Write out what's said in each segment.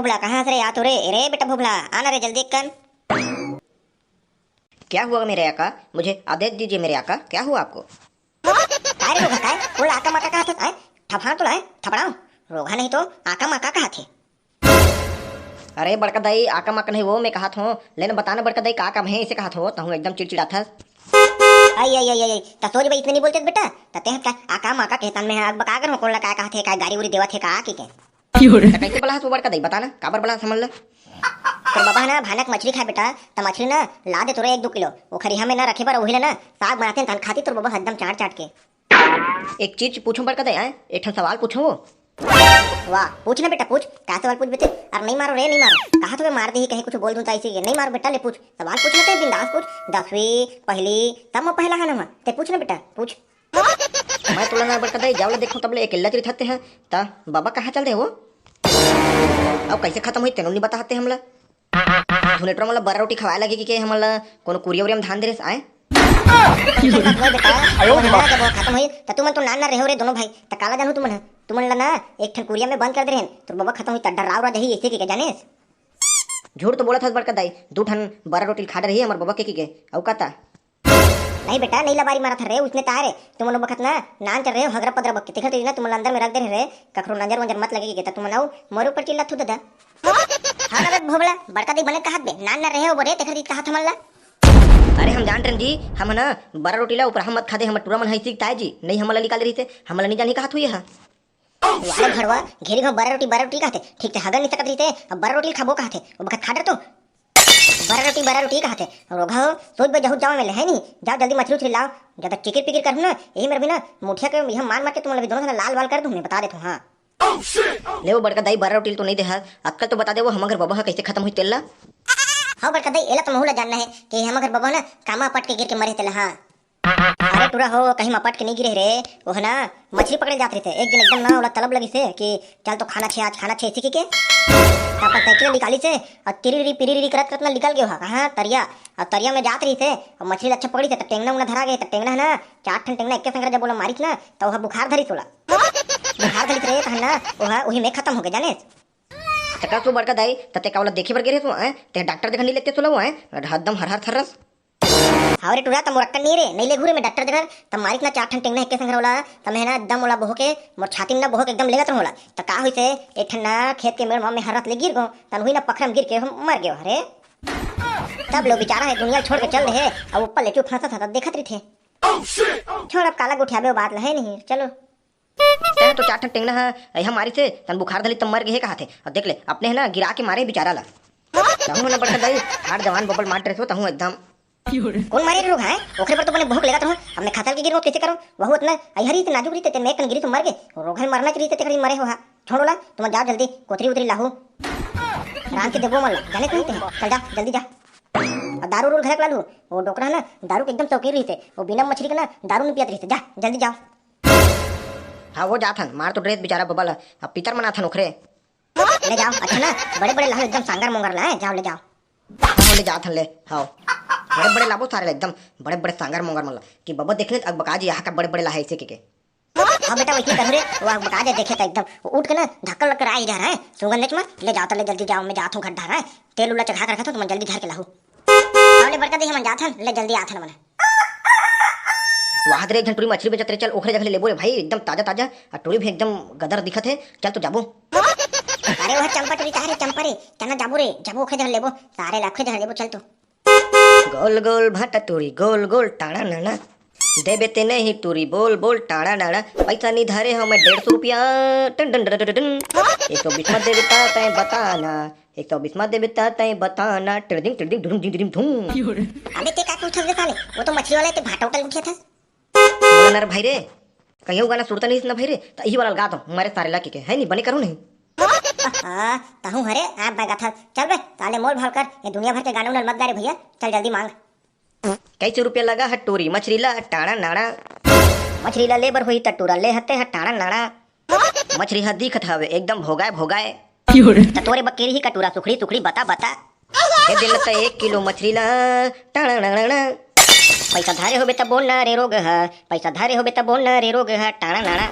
भोबला कहाँ से रे आ तो रे रे बेटा भोबला आना रे जल्दी कर। क्या हुआ मेरे आका? मुझे आदेश दीजिए मेरे आका, क्या हुआ आपको? काय रे रोगा काय बोल आका माका कहा थे थपड़ा तो लाए थपड़ाओ रोगा नहीं तो आका माका कहा थे। अरे बड़का दाई आका माका नहीं वो मैं कहा था, लेकिन बताना बड़का दाई का काम है इसे कहा था, तो एकदम चिड़चिड़ा था। आई आई आई आई तसोरी भाई इतने नहीं बोलते बेटा तते हैं क्या आका माका कहता मैं आग बका कर कोला काय कहा थे काय गाड़ी उरी देवा थे का की के कैसे बोला तू बड़का दाई बताना काबर बोला समझ लो। तो बाबा ना भानक मछली खाए बेटा तो मछली ना ला दे तोरे 1-2 किलो वो खरिया में ना रखे पर वही ना साग बनाते हैं तन खाती तो बाबा एकदम चाट चाट के। एक चीज पूछूं बड़का दाई, एक ठन सवाल पूछूं वो। वाह पूछना बेटा पूछ क्या सवाल पूछ बेटे। अरे नहीं मारो रे नहीं मारो कहा तो मार दी कहीं कुछ बोल दूं तो ऐसे नहीं मारो बेटा ले पूछ सवाल पूछना ते बिंदास पूछ 10वीं पहली तब मैं पहला है ना ते पूछना बेटा पूछ। मैं तुला ना बड़का दाई जावला देखूं तबले अकेला चली थाते हैं ता बाबा कहाँ चल रहे वो अब कैसे खत्म हुई तेनों नहीं बताते हमला धुनेटरा मला बरा रोटी खवाए लगे कि हमला कोनो कुरिया उरिया में ध्यान दे रे आए बेटा जब खत्म हुई तो तुम तो नाना रहे रे दोनों भाई तो काला जानू तुम ना एक ठन कुरिया में बंद कर दे रहे तो बाबा खत्म हुई तड्डा राव रही ऐसे के जाने झूठ तो बोला था बड़का दाई 2 ठन बरा रोटी खा रही है हमारे बाबा के औ कहता नहीं बेटा नहीं लबारी मारा था रे उसने तारे तुम लोग बखत ना नान चल रहे हो हगरा पदरा बक्के देखते ना तुम अंदर में रख दे रहे कखरो नजर वंजर मत लगे के तुम नाउ मोर ऊपर चिल्ला थू दादा हां ना भोबला बड़का दी बने कहत बे नान ना रहे हो बरे देखर कहा था मल्ला। अरे हम जान रहे जी हम ना बरा रोटी ला ऊपर हम मत खा दे हम टूरा मन है सीखता है जी नहीं हमला निकाल रही थे हमला नहीं जानी कहा थू यहां वाले घरवा घेरी घो बरा रोटी कहते ठीक थे हगन नहीं सकत रही थे अब बरा रोटी खाबो कहते वो बखत खा डर तो बरा रोटी कहते रोगा हो सोच बे जहु जाओ में है नहीं जाओ जल्दी मछली उछली लाओ ज्यादा टिकट पिकट कर ना यही मेरे बिना मुठिया के यहां मार मार के तुम लोग दोनों लाल वाल कर दूं मैं बता देता हूं। हां ले वो बड़का दाई बरा रोटी तो नहीं दे अक्कल तो बता दे वो हम अगर बाबा कैसे खत्म हुई तेला। हाँ बड़का दाई एला तो महूला जानना है कि हम अगर बाबा ना कामा पट के गिर के मरे तेला। हाँ अरे टूरा हो कहीं मपट के नहीं गिरे रे वो है ना मछली पकड़े जाते थे एक दिन एकदम ना ओला तलब लगी से कि चल तो खाना छे आज खाना छे इसी के अपन साइकिल निकाली से और तिरी पिरी करत करत ना निकल गयो हां तरिया और तरिया में जात रही थे और मछली अच्छा पकड़ी थे तो टेंगना उना धरा गए तो टेंगना है ना 4 ठन टेंगना एक संग जब बोला मारी ना तो वह बुखार धरी तोला बुखार धरी रे कहना वह वही में खत्म हो गए जाने तका तू बड़का दाई तते कावला देखे पर गिरे तू ते डॉक्टर देखने लेते तोला वो एकदम हर हर थरस हावरे टूरा त मोरक्कन नहीं रे नहीं ले घूरे में डॉक्टर देखर त मारिक ना 4 ठन टेंगना एक संग होला त मैं ना एकदम ओला बहो के मोर छाती में ना बहो के एकदम लेगत होला त का होई से एक ठन ना खेत के मेर में हरत ले गिर गो तन हुई ना पखरम गिर के हम मर गयो अरे तब लोग बेचारा है दुनिया छोड़ के चल रहे अब ऊपर ले चुप फंसा था देखत रही थे छोड़ अब काला गुठियाबे बात है नहीं चलो ते तो 4 ठन टेंगना है यहां मारी से तन बुखार धली तब मर गए कहा थे और देख ले अपने है ना गिरा के मारे बेचारा ला तहु ना बड़का दाई हार जवान बबल मार रहे हो तहु एकदम कौन मारे लोग हैं ओखरे पर तो बने भूख लेगा तो अब मैं खाता के गिरो कैसे करूं वह उतना हरी से नाजुक रही थे मैं कन गिरी तो मर गए रोग है मरना चाहिए ते मरे हो छोड़ोला तुम जाओ जल्दी कोतरी उतरी लाहू राम के देबो मल्ला जाने कहीं थे चल जा जल्दी जा और दारू रोल घर ला लू वो डोकरा ना दारू के एकदम चौकी रही थे वो बिना मछली के ना दारू नहीं पियत रही थे जा जल्दी जाओ। हाँ वो जाथन मार तो ड्रेस बेचारा बबल अब पितर मना था नोखरे ले जाओ अच्छा ना बड़े बड़े लाओ एकदम सांगर मोंगर लाए जाओ ले जाओ हाँ ले जाथन ले हाँ बड़े बड़े लाभो सारे एकदम बड़े बड़े सांगर मोंगर मतलब कि बब्बा देखने अग बका जी यहाँ का बड़े बड़े लाहे ऐसे के हाँ बेटा वैसे कर रे वो अग बका देखे तो एकदम उठ के ना धक्का लग कर आ ही जा रहा है सुगंध नेच मत ले जाओ तो ले जल्दी जाओ मैं जाता हूँ घर ढा रहा है तेल उला चढ़ा कर रखा था तो मैं जल्दी घर के लाहू हमने बड़का दे हम जाथन ले जल्दी आथन मने वहां रे एक टूरी मछली बेचत रे चल ओखरे जगह लेबो रे भाई एकदम ताजा ताजा और टूरी भी एकदम गदर दिखत है चल तो जाबो। अरे वह चंपा टूरी तारे चंपा रे चना जाबो रे जाबो ओखरे जगह लेबो सारे लाखे जगह लेबो चल तो गोल गोल भाटा टूरी गोल गोल टाड़ा नाना देबे ते नहीं टूरी बोल बोल टाड़ा नाड़ा पैसा नहीं धरे हमें 150 रुपया टन टन टन टन 120 मत देबे ता तय बताना 120 मत देबे ता तय बताना टिडिंग टिडिंग धुम धुम धुम। अबे ते का पूछ रे साले वो तो मछली वाले ते भाटा उठा उठिया था बोला ना भाई रे कहीं गाना सुरता नहीं ना भाई रे तो यही वाला गा दो हमारे सारे लाके के है नहीं बने करो नहीं ताहू हरे आप बैगा था चल बे ताले मोल भाव कर ये दुनिया भर के गाने उन्हें मत गारे भैया चल जल्दी मांग कैसे रुपया लगा हटोरी मछली ला टाड़ा नाड़ा मछली ला लेबर हुई टटूरा ले हते है टाड़ा नाड़ा मछली हा दिखत हवे एकदम भोगाए भोगाए तोरे बकेरी ही कटूरा सुखड़ी सुखड़ी बता बता ये दिल त 1 किलो मछली ला टाड़ा नाड़ा पैसा धारे हो बेटा बोल ना रे रोग है पैसा धारे हो बेटा बोल ना रे रोग है टाड़ा नाड़ा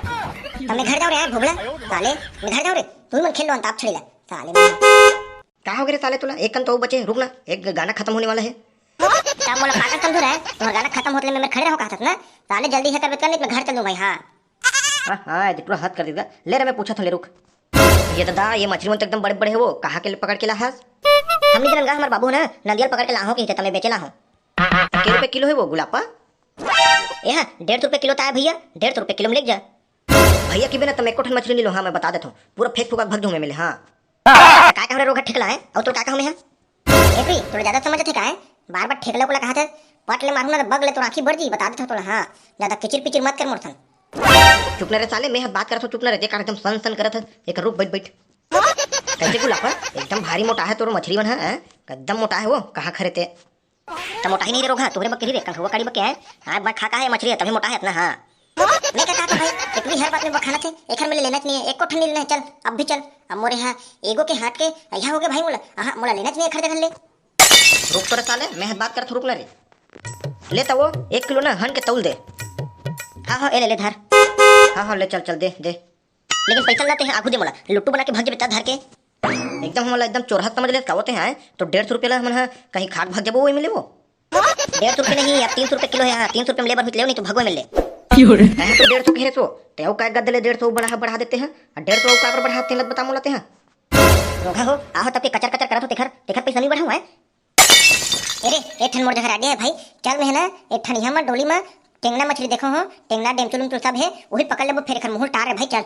तमे घर जाओ रे भोगला साले मैं घर जाओ रे तू मन खेल लो अंताप छड़ीला साले का हो गए साले तुला एक कन तो बचे रुक ना एक गाना खत्म होने वाला है। क्या बोला पागल कम है तुम्हारा गाना खत्म होने में मैं खड़े रहो कहा था ना साले जल्दी है कर नहीं तो मैं घर चल दूं भाई। हाँ हाँ पूरा हाथ कर देगा। ले रहा मैं पूछा था ले रुक ये दादा ये मछली मन तो एकदम बड़े बड़े है वो कहाँ के पकड़ के ला है। हमने जनगा हमारे बाबू ना नदियल पकड़ के लाहो की तमे बेचेला हो। के रुपए किलो है वो गुलापा? यह 150 रुपए किलो था भैया 150 रुपए किलो में लिख जा। भैया की बिना तुम एक मछली नहीं लो। हाँ मैं बता देता हूँ पूरा फेंक फूका भग दूँ मिले। हाँ का हमरा रोगा ठेकला है और तो का हमें है एपी थोड़ा ज्यादा समझ थे का है बार बार ठेकला को कहा था पट ले मारूंगा तो बग ले तो आंखी बढ़ जी बता देता थोड़ा। हाँ ज्यादा किचिर पिचिर मत कर मोरथन। चुप न रहे साले मैं बात कर रहा चुप न रहे देखा एकदम सन सन करत है। एक रुक बैठ बैठ कैसे गुलापा एकदम भारी मोटा है तोर मछली बन है एकदम मोटा है वो कहाँ खरे थे तो मोटा ही नहीं रे रोगा तोरे बकरी रे कल हुआ काड़ी बके है। हां बा खा है मछली है तभी मोटा है इतना। हां मैं क्या कहता भाई इतनी हर बात में बखाना थे एक हर में लेना नहीं है एक को ठन लेना है चल अब भी चल अब मोरे हां एगो के हाथ के यहाँ हो गए भाई मोला। हां मोला लेना नहीं खड़े कर ले रुक तो साले मैं बात कर रुक न रे लेता वो 1 किलो ना हन के तौल दे। हां हां ले ले धर। हाँ ले चल चल दे दे लेकिन पैसा लाते हैं आगू दे मोला लुट्टू बना के भाग जे धर के एकदम हमला एकदम चोरहा समझ ले कावते हैं तो 150 रुपये ला हमन कहीं खाक भाग जबो वही मिले वो 150 रुपए नहीं अब 300 रुपए किलो है। हाँ 300 रुपए में लेबर हुई ले नहीं तो भगवा मिल ले तो 150 कह रहे सो तेव का गद्दे 150 बढ़ा देते हैं 150 का बढ़ाते हैं बता मोलाते हैं रोगा हो आहो तब के कचर कचर करत हो तेखर तेखर पैसा नहीं बढ़ाऊ है। अरे एक ठन मोर जगह आ गया भाई चल में है ना एक ठन यहाँ में डोली में टेंगना मछली देखो हो टेंगना डेमचुलुम तो सब है वही पकड़ लेबो फिर मुंह टार है भाई चल।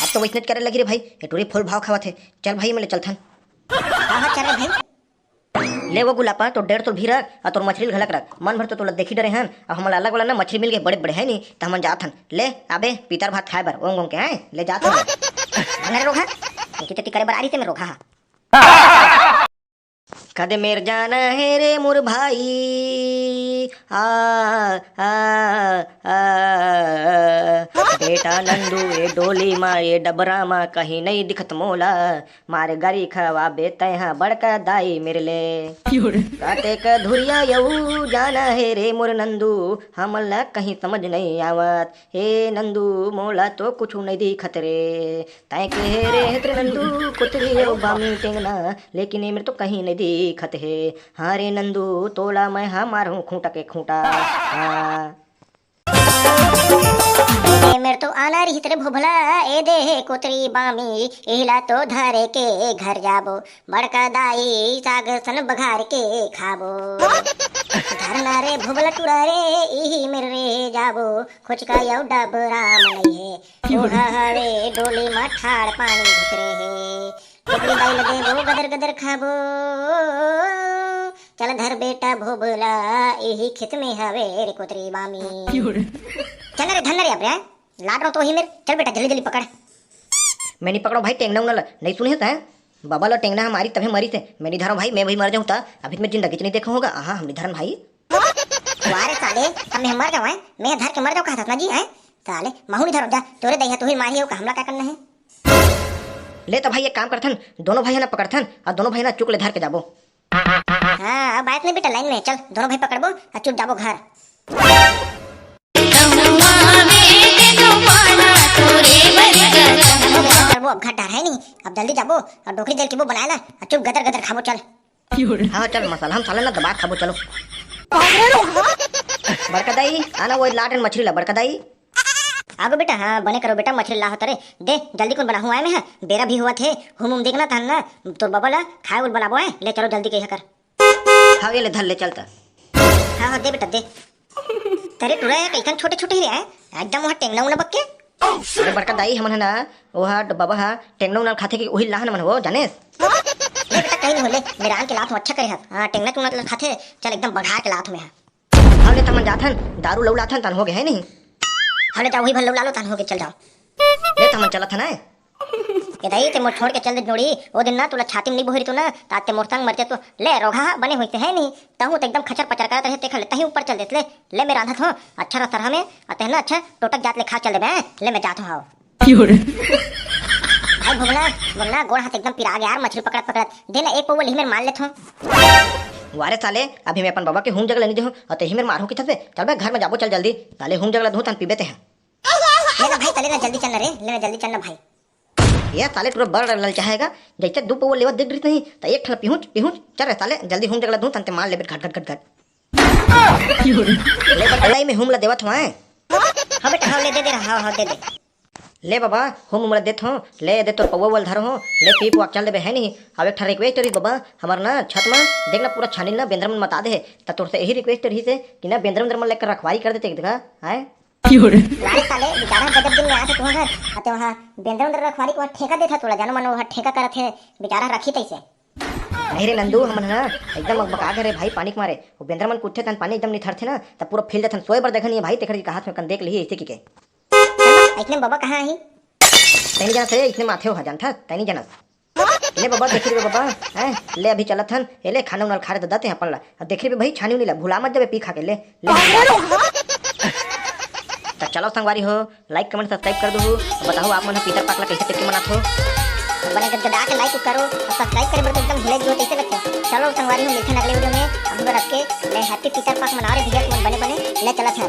अब तो वैसे करे लगी रे भाई ये टूरी फुल भाव खावा थे चल भाई मैं चलथन। हां चल रे भाई ले वो गुलापा तो 150 भी रख और तोर मछली घलक रख मन भर तो तोला देखी डरे हन और हमला अलग वाला ना मछली मिल गए बड़े बड़े है नहीं तो हम जाथन ले आबे पीतर भात खाए बर ओंग ओंग के हैं ले जाथन अंदर रोगा कितनी करे बरारी से मैं रोगा। कदे मेर जाना है रे मोर भाई आ आ आ बेटा नंदू ये डोली माँ ये डबरा माँ कहीं नहीं दिखत मोला मारे गाड़ी खवा बेते हैं बड़का दाई मेरे ले काटे का धुरिया यऊ जाना है रे मोर नंदू हमला कहीं समझ नहीं आवत हे नंदू मोला तो कुछ नहीं दिखत रे तय के रे हेत्र नंदू कुतरी बामी टेंगना लेकिन ये मेरे तो कहीं नहीं दिखत है। हाँ रे नंदू तोला मैं हाँ मारूं खूंटा के खूंटा। हाँ मेरे तो आना रही तेरे भोभला ए दे कोतरी बामी एला तो धरे के घर जाबो बड़का दाई साग सन बघार के खाबो धरना रे भोभला टुरा रे ई मेरे रे जाबो खोचका यौ डबरा मनई है ओहावे डोली में ठाड़ पानी घुसरे है कोतरी दाई लगे वो गदर गदर खाबो चल धर बेटा भोभला यही खेत में हवे रे कोतरी बामी चल रे धन रे अपने लाड रहो तो ही मेरे चल बेटा जल्दी जल्दी पकड़। मैं नहीं पकड़ो भाई टेंगना उंगना नहीं सुने है बाबा लो टेंगना हमारी तभी मरी थे मैं नहीं धरा भाई मैं भी मर जाऊँ था अभी मैं जिंदगी नहीं देखा होगा। हाँ हम धरन भाई तुम्हारे साले अब मैं मर जाऊँ मैं धर के मर जाऊँ कहा था जी है साले mahuni धरो जा तोरे दहिया तू ही माही हो का हमला क्या करना है। ले तो भाई एक काम करथन दोनों भाई ना पकड़थन और दोनों भाई ना चुक ले धर के जाबो। हाँ अब बात नहीं बेटा लाइन में चल दोनों भाई पकड़बो और चुप जाबो घर। वो अब घर डर है नहीं अब जल्दी जाबो और डोकरी जल के वो बनाए ला और चुप गदर गदर खाबो चल। हाँ चल मसाला हम साले ना दबा खाबो चलो। बड़का दाई आना वो लाटन मछली ला बड़का दाई आगो बेटा। हाँ बने करो बेटा मछली ला तरे दे जल्दी कौन बना हुआ है मैं बेरा भी हुआ थे हम देखना था ना तोर बाबा ला खाए उल बनाबो है ले चलो जल्दी के कर। हाँ ये ले धर ले चलता। हाँ हाँ दे बेटा दे तेरे टुरा है कैसन छोटे छोटे ही है एकदम वहाँ टेंगना उना बक्के। अरे बड़का दाई हमन है ना वहाँ बाबा हाँ टेंगना उना खाते की वही लाहन मन वो जाने ले बेटा कहीं नहीं हो ले मेरा आन के लात अच्छा करे है। हाँ टेंगना टूना खाते चल एकदम बढ़ा के लात में है। हम ले तमन जाथन दारू लौ लाथन तन हो गए है नहीं हले जाओ वही भल्लो लालो तन हो के चल जाओ ले तमन चला था ना ये दाई ते मोर छोड़ के चल दे जोड़ी वो दिन ना तुला छाती में नहीं बोहरी तू ना ताते मोर संग मरते तो ले रोगा बने होते है नहीं तहु तो एकदम खचर पचर करत रहते खले तही ऊपर चल देत ले मैं रांधत हो अच्छा रह सरह में अते ना अच्छा टोटक जात ले खा चल दे ले मैं जात हूं आओ भाई भगना भगना गोड़ हाथ एकदम पिरा गया यार मछली पकड़ पकड़ देना एक पौवा लिहमेर मान लेत हूं। वारे साले अभी मैं अपन बाबा के हूं जगह लेने दे और तेही मेरे मारू की थसे चल बे घर में जाबो चल जल्दी साले हूं जगह धो तन पीबे ते हैं ले ना भाई चले ना जल्दी चलना रे ले ना जल्दी चलना भाई। ये साले पूरा बड़ लल चाहेगा जैसे दो पौवा लेवा देख रही नहीं तो एक ठल पिहुच पिहुच चल साले जल्दी हुम जगला दूं तंते मार ले घट घट घट घट ले बटलाई में हुम ला देवत हुआ है। हाँ बेटा हाँ ले दे हाँ हाँ दे दे। ले बाबा हुम उमला देत हो ले दे तो पौवा वाल धरो हो ले पीप वाक चल देबे है नहीं। अब एक ठा रिक्वेस्ट रही बाबा हमार ना छत में देखना पूरा छानी ना बेंद्रमन मता दे त तोर से यही रिक्वेस्ट रही से कि ना बेंद्रमन लेकर रखवारी कर देते देखा है। लाले साले बेचारा गजब दिन में आते तुम घर आते वहाँ बेंद्र रखवारी को ठेका देता थोड़ा जानो मानो वहाँ ठेका करत है बेचारा रखी तैसे। नहीं रे नंदू हम ना एकदम बका गए भाई पानी के मारे वो बेंद्रमन कुत्थे तन पानी एकदम निथरथे ना तब पूरा फील्ड थन सोए बर देखनी भाई तेकर के हाथ में कन देख ली ऐसे की के इतने बाबा कहाँ है तैनी जाना से इतने माथे हो जानता तैनी जाना ले बाबा देख रे बाबा हैं ले अभी चलत हन ले खाना उनल खा रे दते हैं अपन ला देख रे भाई छानी नीला भुला मत जबे पी खा के ले तो चलो संगवारी हो लाइक कमेंट सब्सक्राइब कर दो बताओ आप मन पीटर पाकला कैसे टेक मनात हो बने गद्दा के लाइक करो और सब्सक्राइब करे बड़े एकदम भूले जो कैसे लगते। चलो संगवारी हम मिलते हैं अगले वीडियो में। हम लोग रख के ले हैप्पी पीटर पाक मना रहे भैया तुम बने बने ले चला था।